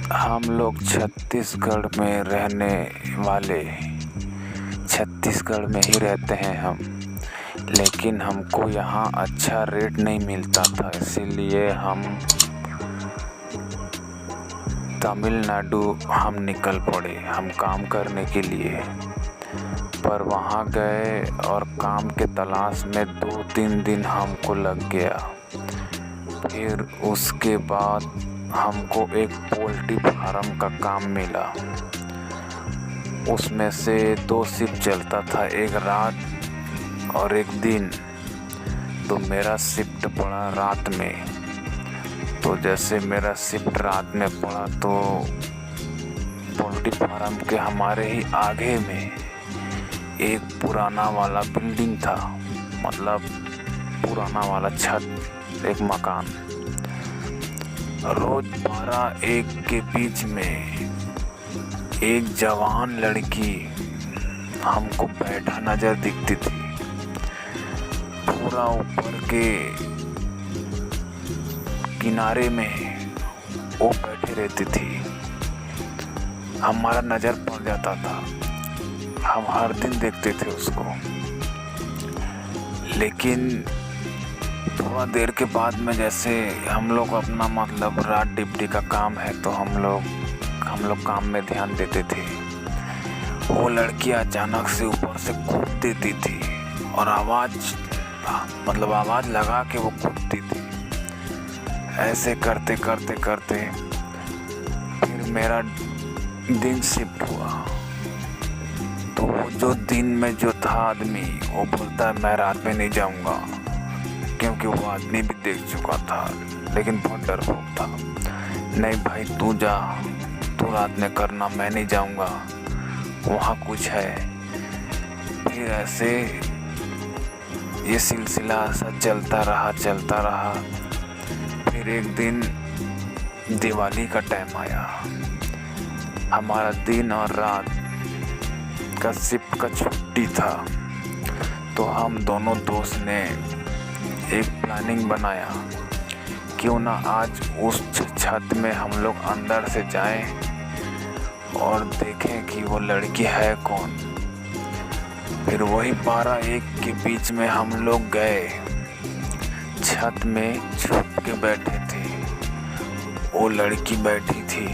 हम लोग छत्तीसगढ़ में रहने वाले छत्तीसगढ़ में ही रहते हैं हम, लेकिन हमको यहाँ अच्छा रेट नहीं मिलता था, इसीलिए हम तमिलनाडु हम निकल पड़े हम काम करने के लिए। पर वहाँ गए और काम के तलाश में 2-3 दिन हमको लग गया। फिर उसके बाद हमको एक पोल्ट्री फार्म का काम मिला। उसमें से 2 शिफ्ट चलता था, एक रात और एक दिन। तो मेरा शिफ्ट पड़ा रात में। तो जैसे मेरा शिफ्ट रात में पड़ा तो पोल्ट्री फार्म के हमारे ही आगे में एक पुराना वाला बिल्डिंग था, मतलब पुराना वाला छत, एक मकान। रोज 12-1 के बीच में एक जवान लड़की हमको बैठा नजर दिखती थी। पूरा ऊपर के किनारे में वो बैठी रहती थी। हमारा नजर पड़ जाता था, हम हर दिन देखते थे उसको। लेकिन थोड़ा देर के बाद में जैसे हम लोग अपना मतलब रात डिप्टी का काम है तो हम लोग काम में ध्यान देते थे। वो लड़की अचानक से ऊपर से कूद देती थी और आवाज़ लगा के वो कूदती थी। ऐसे करते करते करते फिर मेरा दिन शिफ्ट हुआ। तो वो जो दिन में जो था आदमी, वो बोलता है मैं रात में नहीं जाऊंगा, क्योंकि वो आदमी भी देख चुका था, लेकिन बहुत डरपोक था। नहीं भाई तू जा, तू रात में करना, मैं नहीं जाऊंगा, वहाँ कुछ है। फिर ऐसे ये सिलसिला ऐसा चलता रहा। फिर एक दिन दिवाली का टाइम आया। हमारा दिन और रात का शिफ्ट का छुट्टी था। तो हम दोनों दोस्त ने एक प्लानिंग बनाया, क्यों ना आज उस छत में हम लोग अंदर से जाएं और देखें कि वो लड़की है कौन। फिर वही 12-1 के बीच में हम लोग गए, छत में छुप के बैठे थे। वो लड़की बैठी थी,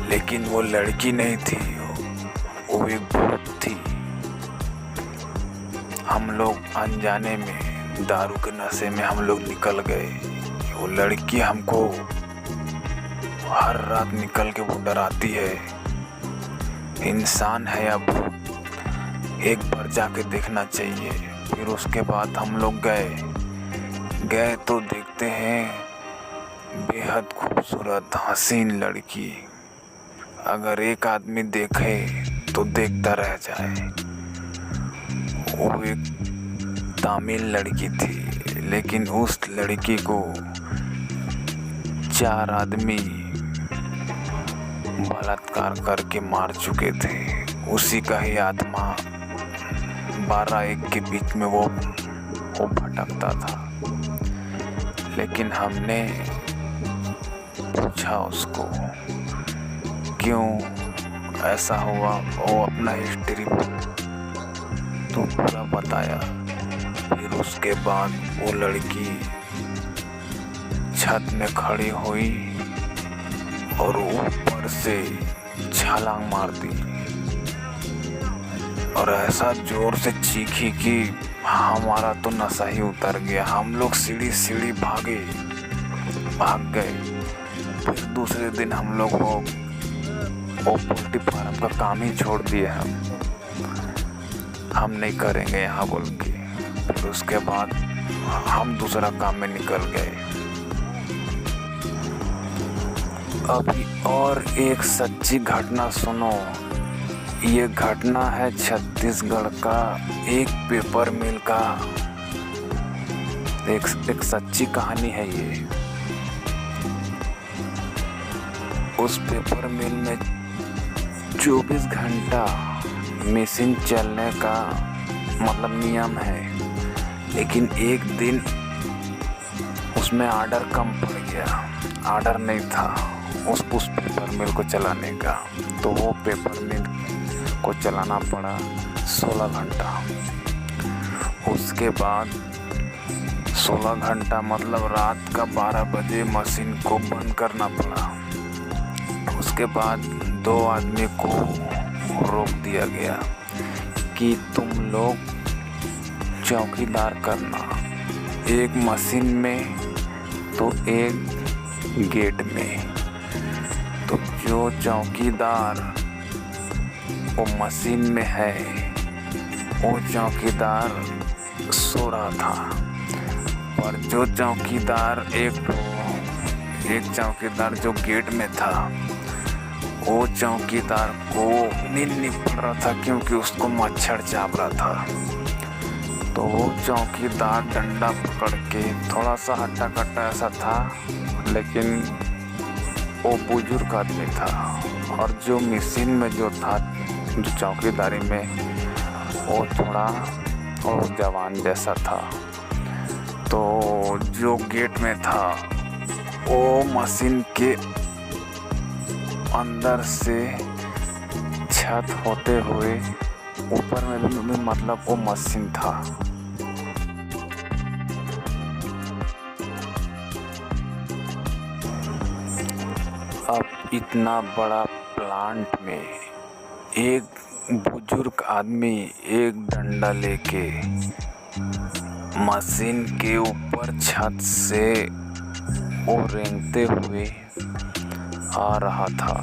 लेकिन वो लड़की नहीं थी, वो एक भूत थी। हम लोग अनजाने में दारू के नशे में हम लोग निकल गए। वो लड़की हमको हर रात निकल के वो डराती है, इंसान है या भूत, एक बार जाके देखना चाहिए। फिर उसके बाद हम लोग गए तो देखते हैं बेहद खूबसूरत हसीन लड़की। अगर एक आदमी देखे तो देखता रह जाए। वो एक तमिल लड़की थी, लेकिन उस लड़की को 4 आदमी बलात्कार करके मार चुके थे। उसी का ही आत्मा 12-1 के बीच में वो भटकता था। लेकिन हमने पूछा उसको क्यों ऐसा हुआ, वो अपना हिस्ट्री तो पूरा बताया। फिर उसके बाद वो लड़की छत में खड़ी हुई और ऊपर से छलांग मार दी और ऐसा जोर से चीखी कि हमारा तो नशा ही उतर गया। हम लोग सीढ़ी भाग गए। फिर दूसरे दिन हम लोग वो पोल्ट्री फार्म का काम ही छोड़ दिए। हम नहीं करेंगे यहाँ बोल के। फिर उसके बाद हम दूसरा काम में निकल गए। अभी और एक सच्ची घटना सुनो। ये घटना है छत्तीसगढ़ का एक पेपर मिल का। एक सच्ची कहानी है ये। उस पेपर मिल में 24 घंटा मशीन चलने का मतलब नियम है, लेकिन एक दिन उसमें ऑर्डर कम पड़ गया, ऑर्डर नहीं था। उस पेपर मिल को चलाने का। तो वो पेपर मिल को चलाना पड़ा 16 घंटा। उसके बाद 16 घंटा मतलब रात का 12 बजे मशीन को बंद करना पड़ा। उसके बाद 2 आदमी को रोक दिया गया कि तुम लोग चौकीदार करना, एक मशीन में तो एक गेट में। तो जो चौकीदार वो मशीन में है वो चौकीदार सो रहा था, पर जो चौकीदार एक चौकीदार जो गेट में था वो चौकीदार को नींद नहीं पड़ रहा था क्योंकि उसको मच्छर चाप रहा था। तो वो चौकीदार डंडा पकड़ के, थोड़ा सा हट्टा कट्टा ऐसा था लेकिन वो बुजुर्ग आदमी था, और जो मशीन में जो था जो चौकीदारी में वो थोड़ा और जवान जैसा था। तो जो गेट में था वो मशीन के अंदर से छत होते हुए ऊपर में मतलब वो मशीन था। अब इतना बड़ा प्लांट में एक बुजुर्ग आदमी एक डंडा लेके मशीन के ऊपर छत से वो रेंगते हुए आ रहा था।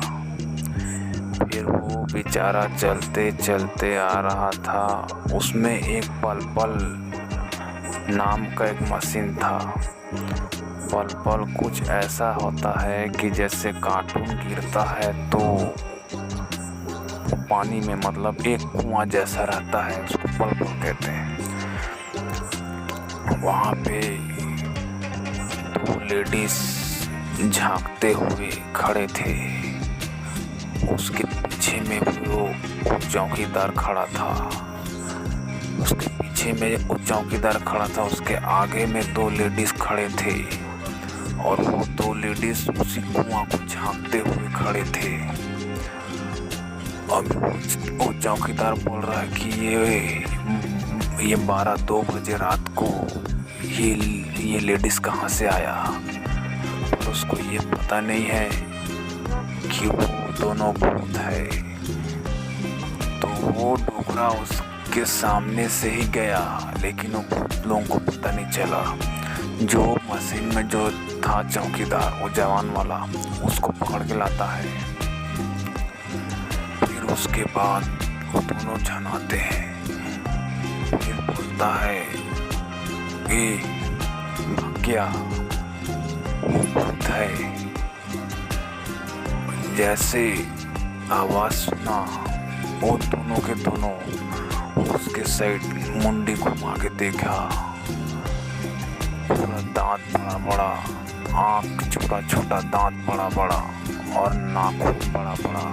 फिर वो बेचारा चलते चलते आ रहा था। उसमें एक पल नाम का एक मशीन था। पल कुछ ऐसा होता है कि जैसे कार्टून गिरता है तो पानी में मतलब एक कुआं जैसा रहता है, उसको पल कहते हैं। वहाँ पे 2 लेडीज झांकते हुए खड़े थे। उसके पीछे में वो चौकीदार खड़ा था। उसके पीछे में वो चौकीदार खड़ा था, उसके आगे में 2 लेडीज खड़े थे और वो 2 लेडीज उसी कुआं को झांकते हुए खड़े थे। अब वो चौकीदार बोल रहा है कि ये 2 बजे रात को ये लेडीज कहाँ से आया, और उसको ये पता नहीं है कि वो दोनों भूत है। तो वो डोकरा उसके सामने से ही गया, लेकिन वो भूत लोगों को पता नहीं चला। जो मशीन में जो था चौकीदार, वो जवान वाला, उसको पकड़ के लाता है। फिर उसके बाद वो दोनों जन आते हैं। फिर बोलता है ए क्या वो भूत है। जैसे आवाज सुना वो दोनों के दोनों उसके साइड मुंडी घुमा के देखा। पूरा दांत बड़ा बड़ा, आँख छोटा छोटा, दांत बड़ा बड़ा और नाखून बड़ा बड़ा।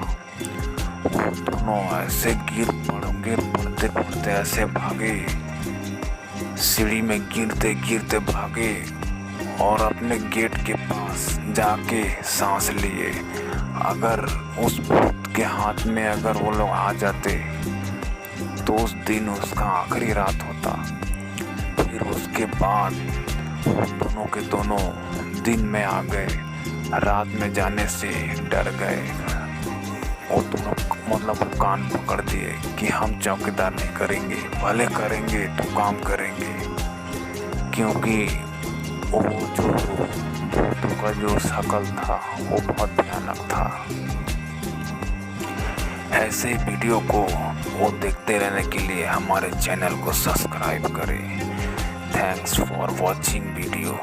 वो दोनों ऐसे गिर पड़ते ऐसे भागे, सीढ़ी में गिरते गिरते भागे और अपने गेट के पास जाके सांस लिए। अगर उस भूत के हाथ में अगर वो लोग आ जाते तो उस दिन उसका आखिरी रात होता। फिर उसके बाद वो दोनों के दोनों दिन में आ गए, रात में जाने से डर गए। वो दोनों मतलब कान पकड़ दिए कि हम चौकीदार नहीं करेंगे, भले करेंगे तो काम करेंगे, क्योंकि वो जो भूतों का जो शक्ल था वो बहुत भयानक था। ऐसे वीडियो को वो देखते रहने के लिए हमारे चैनल को सब्सक्राइब करें। Thanks for watching video.